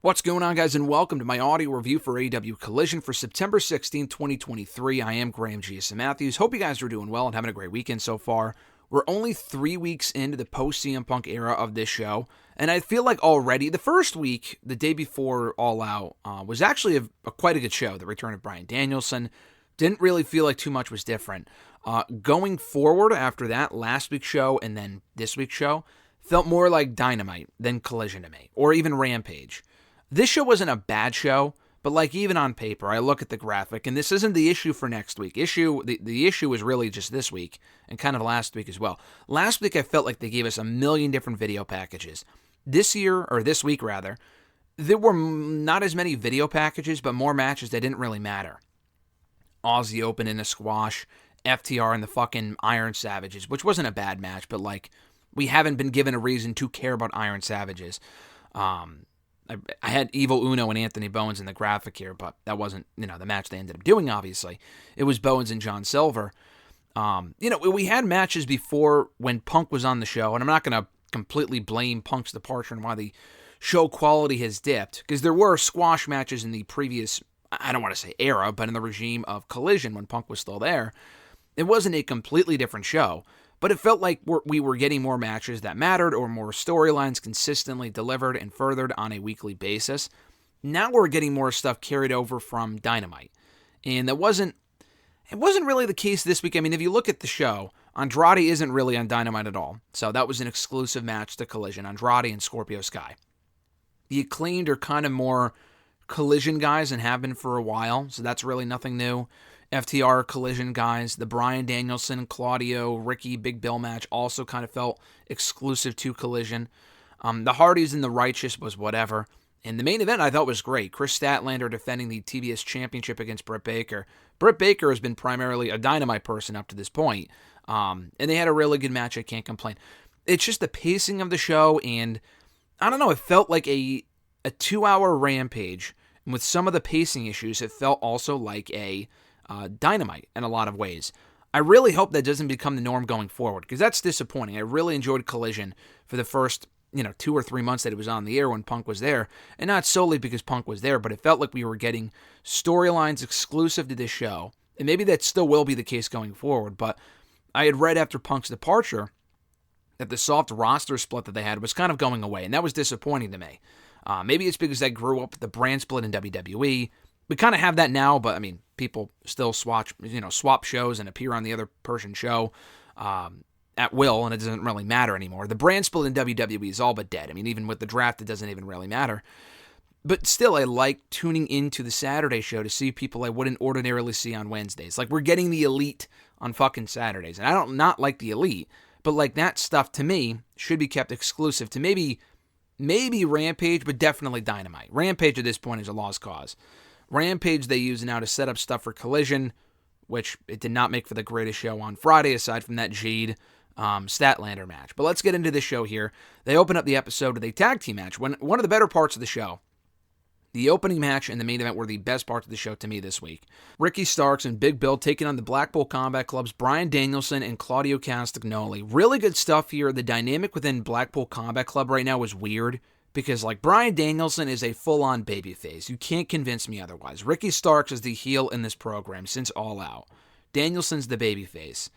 What's going on, guys, and welcome to my audio review for AEW Collision for September 16, 2023. I am Graham G.S. Matthews. Hope you guys are doing well and having a great weekend so far. We're only 3 weeks into the post-CM Punk era of this show, and I feel like already, the first week, the day before All Out, was actually quite a good show. The return of Bryan Danielson. Didn't really feel like too much was different. Going forward after that, last week's show and then this week's show, felt more like Dynamite than Collision to me, or even Rampage. This show wasn't a bad show, but like even on paper, I look at the graphic, and this isn't the issue for next week. The issue is really just this week, and kind of last week as well. Last week, I felt like they gave us a million different video packages. This week, there were not as many video packages, but more matches that didn't really matter. Aussie Open in a squash, FTR and the fucking Iron Savages, which wasn't a bad match, but like, we haven't been given a reason to care about Iron Savages. I had Evil Uno and Anthony Bowens in the graphic here, but that wasn't, the match they ended up doing, obviously. It was Bowens and John Silver. We had matches before when Punk was on the show, and I'm not going to completely blame Punk's departure and why the show quality has dipped, because there were squash matches in the previous, I don't want to say era, but in the regime of Collision when Punk was still there. It wasn't a completely different show, but it felt like we were getting more matches that mattered or more storylines consistently delivered and furthered on a weekly basis. Now we're getting more stuff carried over from Dynamite. And it wasn't really the case this week. I mean, if you look at the show, Andrade isn't really on Dynamite at all. So that was an exclusive match to Collision, Andrade and Scorpio Sky. The Acclaimed are kind of more Collision guys and have been for a while, so that's really nothing new. FTR Collision guys, the Bryan Danielson, Claudio, Ricky, Big Bill match also kind of felt exclusive to Collision. The Hardys and the Righteous was whatever. And the main event I thought was great. Kris Statlander defending the TBS Championship against Britt Baker. Britt Baker has been primarily a Dynamite person up to this point. And they had a really good match. I can't complain. It's just the pacing of the show, and I don't know, it felt like a 2-hour Rampage. And with some of the pacing issues, it felt also like a Dynamite in a lot of ways. I really hope that doesn't become the norm going forward, because that's disappointing. I really enjoyed Collision for the first 2 or 3 months that it was on the air when Punk was there, and not solely because Punk was there, but it felt like we were getting storylines exclusive to this show, and maybe that still will be the case going forward, but I had read after Punk's departure that the soft roster split that they had was kind of going away, and that was disappointing to me. Maybe it's because I grew up with the brand split in WWE. We kind of have that now, but I mean, people still swap shows and appear on the other person's show at will, and it doesn't really matter anymore. The brand split in WWE is all but dead. I mean, even with the draft, it doesn't even really matter. But still, I like tuning into the Saturday show to see people I wouldn't ordinarily see on Wednesdays. Like, we're getting the Elite on fucking Saturdays, and I don't not like the Elite, but like that stuff to me should be kept exclusive to maybe Rampage, but definitely Dynamite. Rampage at this point is a lost cause. Rampage they use now to set up stuff for Collision, which it did not make for the greatest show on Friday, aside from that Jade Statlander match. But let's get into this show here. They open up the episode with a tag team match. One of the better parts of the show. The opening match and the main event were the best parts of the show to me this week. Ricky Starks and Big Bill taking on the Blackpool Combat Club's Bryan Danielson and Claudio Castagnoli. Really good stuff here. The dynamic within Blackpool Combat Club right now is weird, because like Bryan Danielson is a full-on babyface. You can't convince me otherwise. Ricky Starks is the heel in this program since All Out. Danielson's the babyface.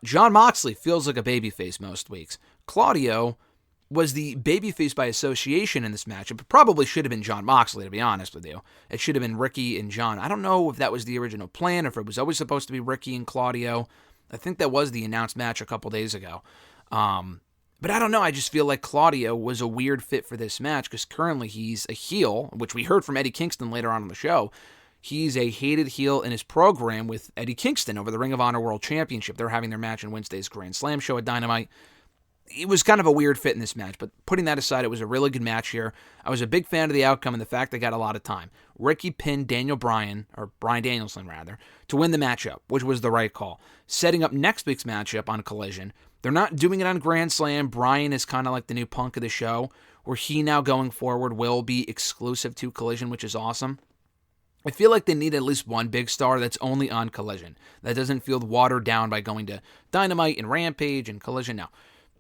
Jon Moxley feels like a babyface most weeks. Claudio was the babyface by association in this match. It probably should have been Jon Moxley, to be honest with you. It should have been Ricky and Jon. I don't know if that was the original plan, or if it was always supposed to be Ricky and Claudio. I think that was the announced match a couple days ago. But I don't know, I just feel like Claudio was a weird fit for this match, because currently he's a heel, which we heard from Eddie Kingston later on in the show. He's a hated heel in his program with Eddie Kingston over the Ring of Honor World Championship. They're having their match in Wednesday's Grand Slam show at Dynamite. It was kind of a weird fit in this match, but putting that aside, it was a really good match here. I was a big fan of the outcome and the fact they got a lot of time. Ricky pinned Bryan Danielson to win the matchup, which was the right call. Setting up next week's matchup on Collision. They're not doing it on Grand Slam. Bryan is kind of like the new Punk of the show, where he now going forward will be exclusive to Collision, which is awesome. I feel like they need at least one big star that's only on Collision, that doesn't feel watered down by going to Dynamite and Rampage and Collision. Now,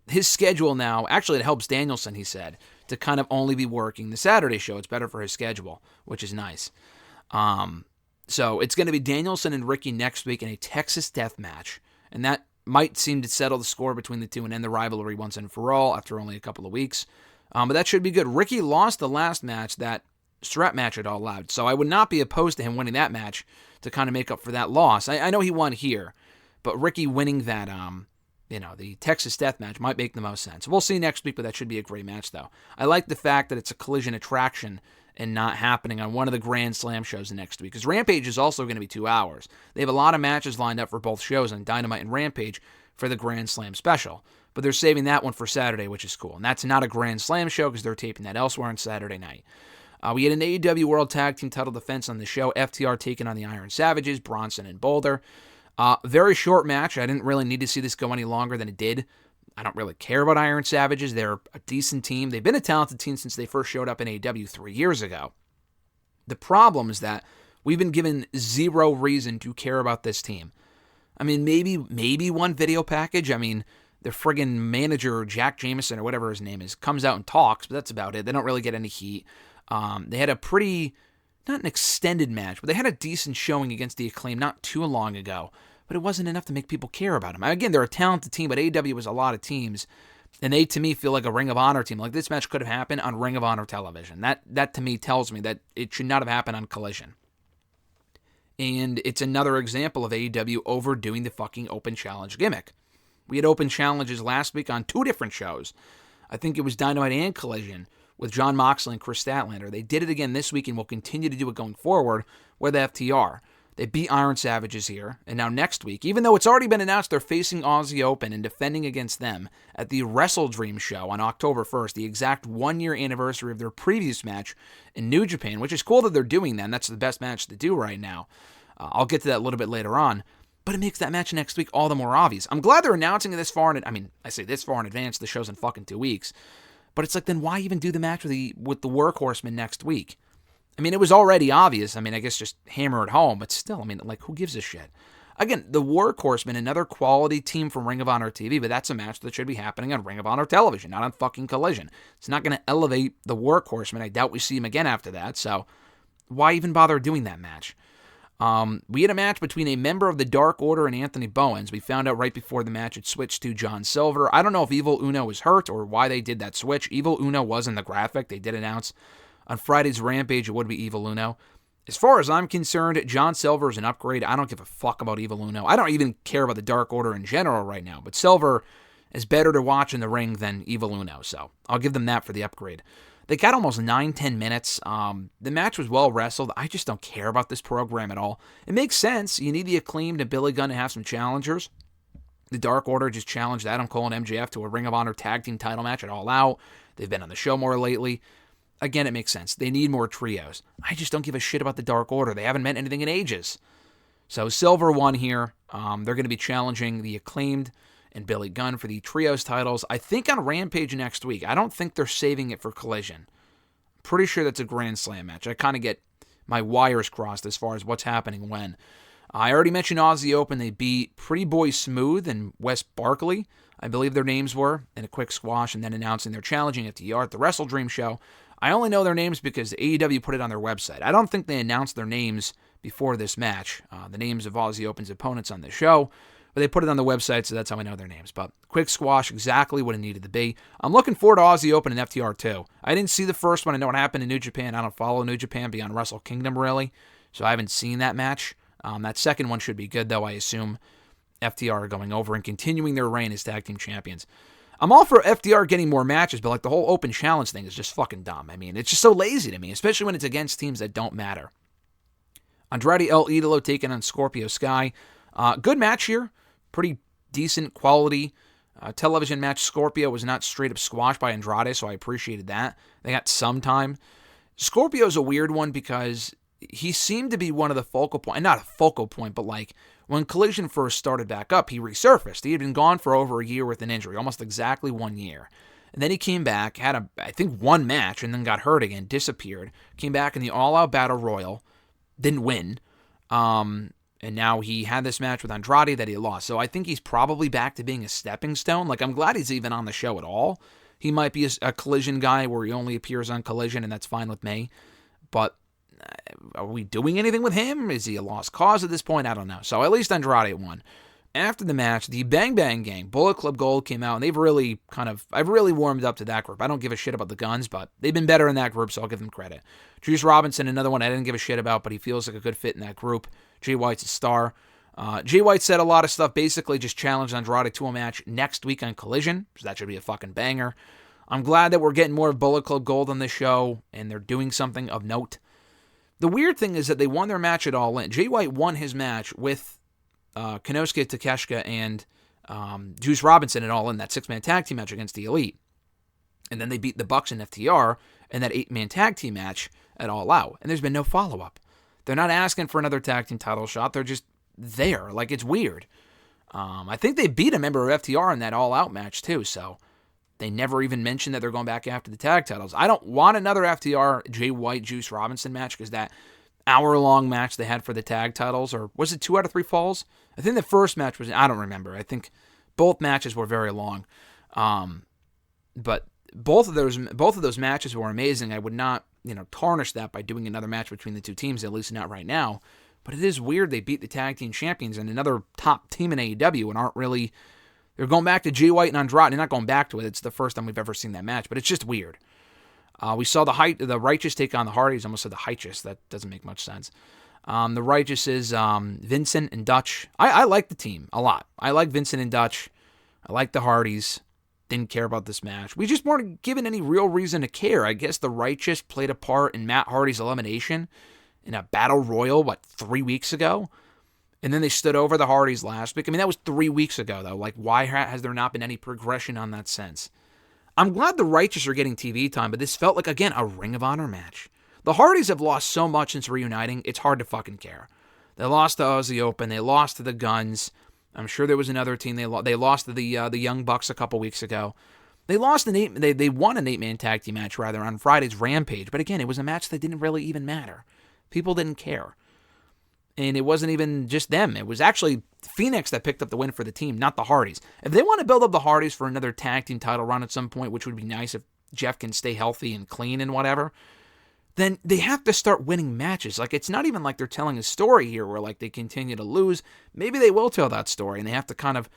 his schedule now, actually it helps Danielson, he said, to kind of only be working the Saturday show. It's better for his schedule, which is nice. So it's going to be Danielson and Ricky next week in a Texas death match. And that might seem to settle the score between the two and end the rivalry once and for all after only a couple of weeks. But that should be good. Ricky lost the last match, that strap match at All Out. So I would not be opposed to him winning that match to kind of make up for that loss. I know he won here, but Ricky winning that, the Texas death match might make the most sense. We'll see next week, but that should be a great match, though. I like the fact that it's a Collision attraction and not happening on one of the Grand Slam shows next week, because Rampage is also going to be 2 hours. They have a lot of matches lined up for both shows on Dynamite and Rampage for the Grand Slam special, but they're saving that one for Saturday, which is cool. And that's not a Grand Slam show because they're taping that elsewhere on Saturday night. We had an AEW World Tag Team title defense on the show. FTR taking on the Iron Savages, Bronson and Boulder. Very short match. I didn't really need to see this go any longer than it did. I don't really care about Iron Savages. They're a decent team. They've been a talented team since they first showed up in AEW 3 years ago. The problem is that we've been given zero reason to care about this team. I mean, maybe one video package. I mean, the friggin' manager, Jack Jameson or whatever his name is, comes out and talks, but that's about it. They don't really get any heat. They had a pretty, not an extended match, but they had a decent showing against the Acclaim not too long ago. But it wasn't enough to make people care about them. Again, they're a talented team, but AEW was a lot of teams, and they, to me, feel like a Ring of Honor team. Like, this match could have happened on Ring of Honor television. That to me, tells me that it should not have happened on Collision. And it's another example of AEW overdoing the fucking open challenge gimmick. We had open challenges last week on 2 different shows. I think it was Dynamite and Collision with Jon Moxley and Kris Statlander. They did it again this week and will continue to do it going forward with FTR. They beat Iron Savages here, and now next week, even though it's already been announced they're facing Aussie Open and defending against them at the WrestleDream show on October 1st, the exact 1-year anniversary of their previous match in New Japan, which is cool that they're doing that, and that's the best match to do right now. I'll get to that a little bit later on, but it makes that match next week all the more obvious. I'm glad they're announcing it this far, I say this far in advance, the show's in fucking 2 weeks, but it's like, then why even do the match with the Workhorsemen next week? I mean, it was already obvious. I guess just hammer it home, but still, who gives a shit? Again, the Workhorsemen, another quality team from Ring of Honor TV, but that's a match that should be happening on Ring of Honor television, not on fucking Collision. It's not going to elevate the Workhorsemen. I doubt we see him again after that, so why even bother doing that match? We had a match between a member of the Dark Order and Anthony Bowens. We found out right before the match it switched to John Silver. I don't know if Evil Uno was hurt or why they did that switch. Evil Uno was in the graphic. They did announce on Friday's Rampage, it would be Evil Uno. As far as I'm concerned, John Silver is an upgrade. I don't give a fuck about Evil Uno. I don't even care about the Dark Order in general right now, but Silver is better to watch in the ring than Evil Uno, so I'll give them that for the upgrade. They got almost 9-10 minutes. The match was well wrestled. I just don't care about this program at all. It makes sense. You need the Acclaimed and Billy Gunn to have some challengers. The Dark Order just challenged Adam Cole and MJF to a Ring of Honor tag team title match at All Out. They've been on the show more lately. Again, it makes sense. They need more trios. I just don't give a shit about the Dark Order. They haven't meant anything in ages. So Silver won here. They're going to be challenging the Acclaimed and Billy Gunn for the trios titles, I think on Rampage next week. I don't think they're saving it for Collision. I'm pretty sure that's a Grand Slam match. I kind of get my wires crossed as far as what's happening when. I already mentioned Aussie Open. They beat Pretty Boy Smooth and Wes Barkley, I believe their names were, in a quick squash, and then announcing they're challenging FTR at the WrestleDream show. I only know their names because AEW put it on their website. I don't think they announced their names before this match, the names of Aussie Open's opponents on the show, but they put it on the website, so that's how I know their names. But quick squash, exactly what it needed to be. I'm looking forward to Aussie Open and FTR too. I didn't see the first one. I know what happened in New Japan. I don't follow New Japan beyond Wrestle Kingdom, really, so I haven't seen that match. That second one should be good, though, I assume. FTR are going over and continuing their reign as tag team champions. I'm all for FDR getting more matches, but the whole open challenge thing is just fucking dumb. It's just so lazy to me, especially when it's against teams that don't matter. Andrade El Idolo taking on Scorpio Sky. Good match here. Pretty decent quality television match. Scorpio was not straight up squashed by Andrade, so I appreciated that. They got some time. Scorpio's a weird one because he seemed to be one of the focal point, not a focal point, but when Collision first started back up, he resurfaced. He had been gone for over a year with an injury, almost exactly 1 year. And then he came back, had I think one match, and then got hurt again, disappeared. Came back in the All-Out Battle Royal, didn't win. And now he had this match with Andrade that he lost. So I think he's probably back to being a stepping stone. I'm glad he's even on the show at all. he might be a Collision guy where he only appears on Collision, and that's fine with me. But are we doing anything with him? Is he a lost cause at this point? I don't know. So at least Andrade won. After the match, the Bang Bang Gang, Bullet Club Gold came out, and I've really warmed up to that group. I don't give a shit about the Guns, but they've been better in that group, so I'll give them credit. Juice Robinson, another one I didn't give a shit about, but he feels like a good fit in that group. Jay White's a star. Jay White said a lot of stuff, basically just challenged Andrade to a match next week on Collision, so that should be a fucking banger. I'm glad that we're getting more of Bullet Club Gold on this show, and they're doing something of note. The weird thing is that they won their match at All In. Jay White won his match with Konosuke Takeshita and Juice Robinson at All In, that 6-man tag team match against the Elite. And then they beat the Bucks and FTR in that 8-man tag team match at All Out. And there's been no follow-up. They're not asking for another tag team title shot. They're just there. Like, it's weird. I think they beat a member of FTR in that All Out match, too. So they never even mentioned that they're going back after the tag titles. I don't want another FTR Jay White Juice Robinson match, because that hour-long match they had for the tag titles, or was it 2 out of 3 falls? I think the first match was, I don't remember. I think both matches were very long. But both of those matches were amazing. I would not, tarnish that by doing another match between the two teams, at least not right now. But it is weird they beat the tag team champions and another top team in AEW and aren't really, they're going back to Jay White and Andrade. They're not going back to it. It's the first time we've ever seen that match, but it's just weird. We saw the Righteous take on the Hardys. I almost said the Righteous. That doesn't make much sense. The Righteous is Vincent and Dutch. I like the team a lot. I like Vincent and Dutch. I like the Hardys. Didn't care about this match. We just weren't given any real reason to care. I guess the Righteous played a part in Matt Hardy's elimination in a battle royal, 3 weeks ago? And then they stood over the Hardys last week. I mean, that was 3 weeks ago, though. Like, why has there not been any progression on that since? I'm glad the Righteous are getting TV time, but this felt like, again, a Ring of Honor match. The Hardys have lost so much since reuniting, it's hard to fucking care. They lost to Aussie Open. They lost to the Guns. I'm sure there was another team. They lost to the Young Bucks a couple weeks ago. They won an 8-man tag team match, rather, on Friday's Rampage. But again, it was a match that didn't really even matter. People didn't care. And it wasn't even just them. It was actually Phoenix that picked up the win for the team, not the Hardys. If they want to build up the Hardys for another tag team title run at some point, which would be nice if Jeff can stay healthy and clean and whatever, then they have to start winning matches. Like, it's not even like they're telling a story here where, like, they continue to lose. Maybe they will tell that story, and they have to kind of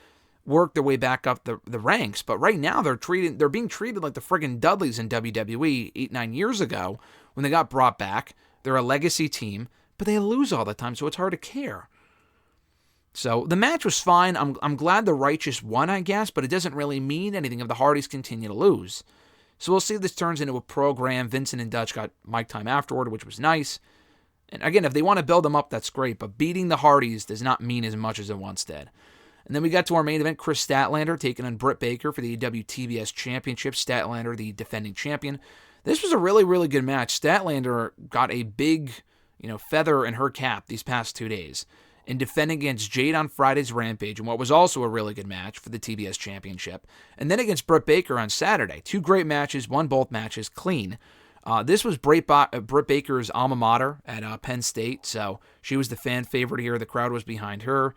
work their way back up the ranks. But right now, they're being treated like the friggin' Dudleys in WWE 8-9 years ago when they got brought back. They're a legacy team, but they lose all the time, so it's hard to care. So the match was fine. I'm glad the Righteous won, I guess, but it doesn't really mean anything if the Hardys continue to lose. So we'll see if this turns into a program. Vincent and Dutch got mic time afterward, which was nice. And again, if they want to build them up, that's great, but beating the Hardys does not mean as much as it once did. And then we got to our main event, Kris Statlander taking on Britt Baker for the AEW TBS Championship. Statlander, the defending champion. This was a really, really good match. Statlander got a big, feather in her cap these past 2 days in defending against Jade on Friday's Rampage, and what was also a really good match for the TBS Championship. And then against Britt Baker on Saturday. 2 great matches, won both matches clean. This was Britt Baker's alma mater at Penn State, so she was the fan favorite here. The crowd was behind her.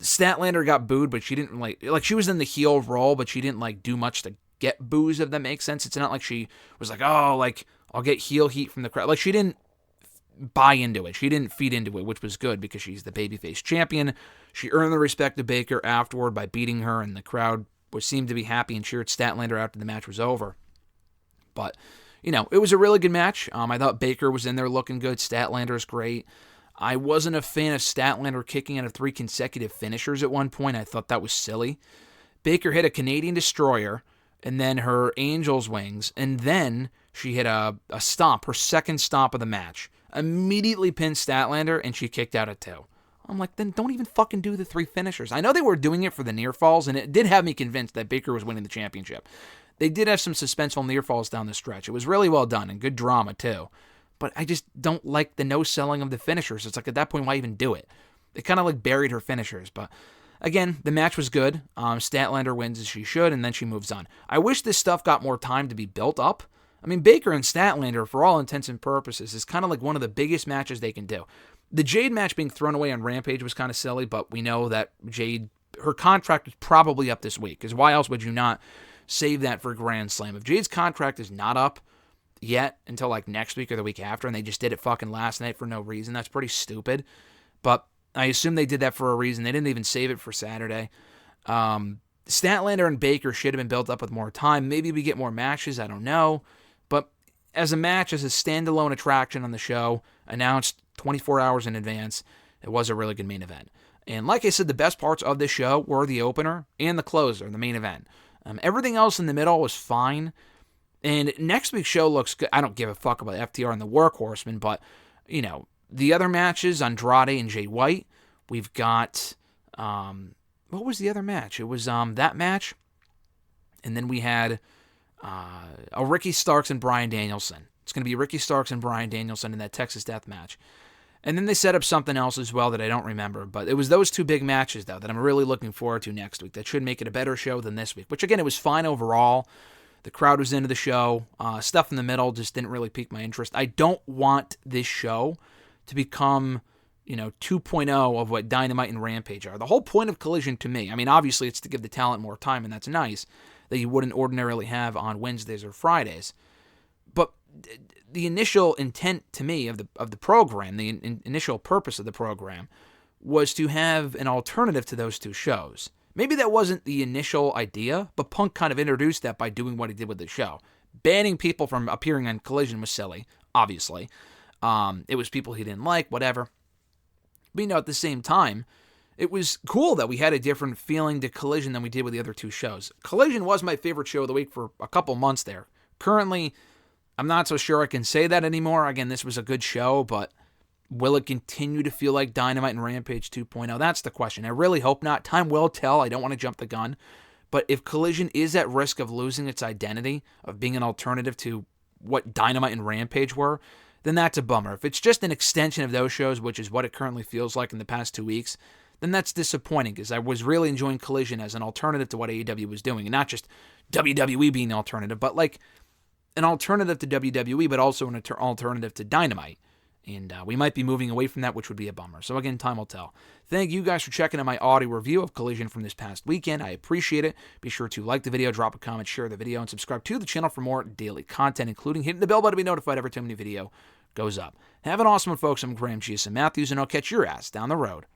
Statlander got booed, but she didn't like she was in the heel role, but she didn't do much to get boos, if that makes sense. It's not like she was like, oh, I'll get heel heat from the crowd. Like, she didn't buy into it. She didn't feed into it, which was good because she's the babyface champion. She earned the respect of Baker afterward by beating her, and the crowd seemed to be happy and cheered Statlander after the match was over. But, it was a really good match. I thought Baker was in there looking good. Statlander's great. I wasn't a fan of Statlander kicking out of 3 consecutive finishers at one point. I thought that was silly. Baker hit a Canadian Destroyer, and then her Angel's Wings, and then she hit a stomp, her second stomp of the match. Immediately pinned Statlander, and she kicked out at 2. I'm like, then don't even fucking do the 3 finishers. I know they were doing it for the near falls, and it did have me convinced that Baker was winning the championship. They did have some suspenseful near falls down the stretch. It was really well done, and good drama, too. But I just don't like the no-selling of the finishers. It's like, at that point, why even do it? They kind of buried her finishers, but again, the match was good. Statlander wins as she should, and then she moves on. I wish this stuff got more time to be built up. I mean, Baker and Statlander, for all intents and purposes, is kind of like one of the biggest matches they can do. The Jade match being thrown away on Rampage was kind of silly, but we know that Jade, her contract is probably up this week, because why else would you not save that for Grand Slam. If Jade's contract is not up yet until like next week or the week after, and they just did it fucking last night for no reason, that's pretty stupid. But I assume they did that for a reason. They didn't even save it for Saturday. Statlander and Baker should have been built up with more time. Maybe we get more matches, I don't know. But as a match, as a standalone attraction on the show, announced 24 hours in advance, it was a really good main event. And like I said, the best parts of the show were the opener and the closer, the main event. Everything else in the middle was fine. And next week's show looks good. I don't give a fuck about FTR and the Workhorsemen, but, you know, the other matches, Andrade and Jay White, we've got, what was the other match? It was that match, and then we had a Ricky Starks and Bryan Danielson. It's going to be Ricky Starks and Bryan Danielson in that Texas Death Match. And then they set up something else as well that I don't remember. But it was those two big matches, though, that I'm really looking forward to next week. That should make it a better show than this week. Which, again, it was fine overall. The crowd was into the show. Stuff in the middle just didn't really pique my interest. I don't want this show to become, 2.0 of what Dynamite and Rampage are. The whole point of Collision to me, I mean, obviously it's to give the talent more time, and that's nice, that you wouldn't ordinarily have on Wednesdays or Fridays. But the initial intent to me of the program, the initial purpose of the program, was to have an alternative to those two shows. Maybe that wasn't the initial idea, but Punk kind of introduced that by doing what he did with the show. Banning people from appearing on Collision was silly, obviously. It was people he didn't like, whatever. But, at the same time, it was cool that we had a different feeling to Collision than we did with the other two shows. Collision was my favorite show of the week for a couple months there. Currently, I'm not so sure I can say that anymore. Again, this was a good show, but will it continue to feel like Dynamite and Rampage 2.0? That's the question. I really hope not. Time will tell. I don't want to jump the gun. But if Collision is at risk of losing its identity, of being an alternative to what Dynamite and Rampage were, then that's a bummer. If it's just an extension of those shows, which is what it currently feels like in the past 2 weeks, then that's disappointing, because I was really enjoying Collision as an alternative to what AEW was doing, and not just WWE being the alternative, but like an alternative to WWE, but also an alternative to Dynamite. And we might be moving away from that, which would be a bummer. So again, time will tell. Thank you guys for checking out my audio review of Collision from this past weekend. I appreciate it. Be sure to like the video, drop a comment, share the video, and subscribe to the channel for more daily content, including hitting the bell button to be notified every time a new video goes up. Have an awesome one, folks. I'm Graham G.S. Matthews, and I'll catch your ass down the road.